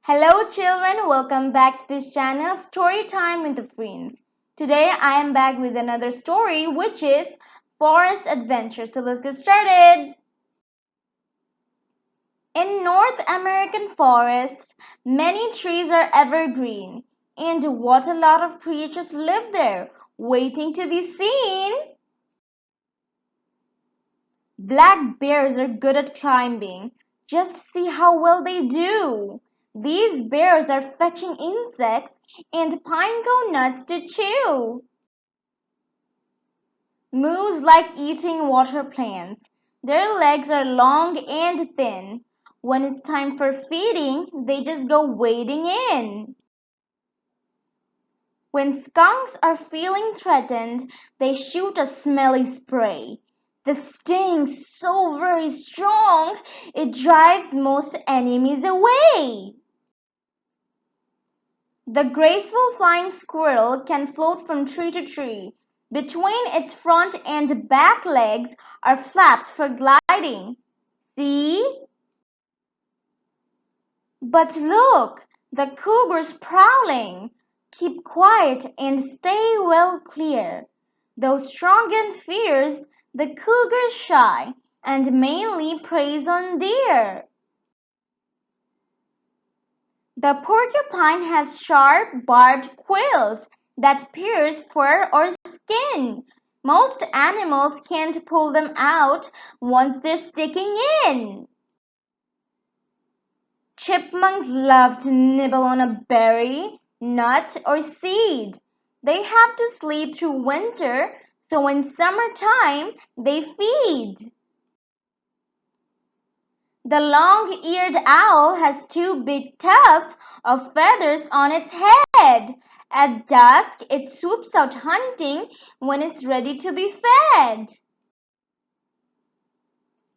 Hello children, welcome back to this channel Story Time with AfrinS. Today I am back with another story which is Forest Adventure. So let's get started. In North American forests, many trees are evergreen, and what a lot of creatures live there, waiting to be seen. Black bears are good at climbing. Just see how well they do. These bears are fetching insects and pine cone nuts to chew. Moose like eating water plants. Their legs are long and thin. When it's time for feeding, they just go wading in. When skunks are feeling threatened, they shoot a smelly spray. The sting's so very strong, it drives most enemies away. The graceful flying squirrel can float from tree to tree. Between its front and back legs are flaps for gliding. See? But look, the cougar's prowling. Keep quiet and stay well clear. Though strong and fierce, the cougar's shy and mainly preys on deer. The porcupine has sharp, barbed quills that pierce fur or skin. Most animals can't pull them out once they're sticking in. Chipmunks love to nibble on a berry, nut, or seed. They have to sleep through winter, so in summertime they feed. The long-eared owl has two big tufts of feathers on its head. At dusk, it swoops out hunting when it's ready to be fed.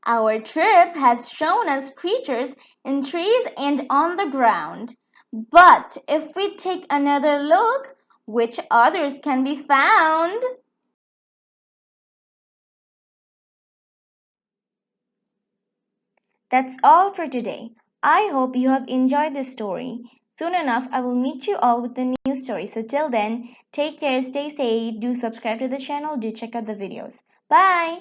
Our trip has shown us creatures in trees and on the ground. But if we take another look, which others can be found? That's all for today. I hope you have enjoyed this story. Soon enough, I will meet you all with the new story. So till then, take care, stay safe, do subscribe to the channel, do check out the videos. Bye!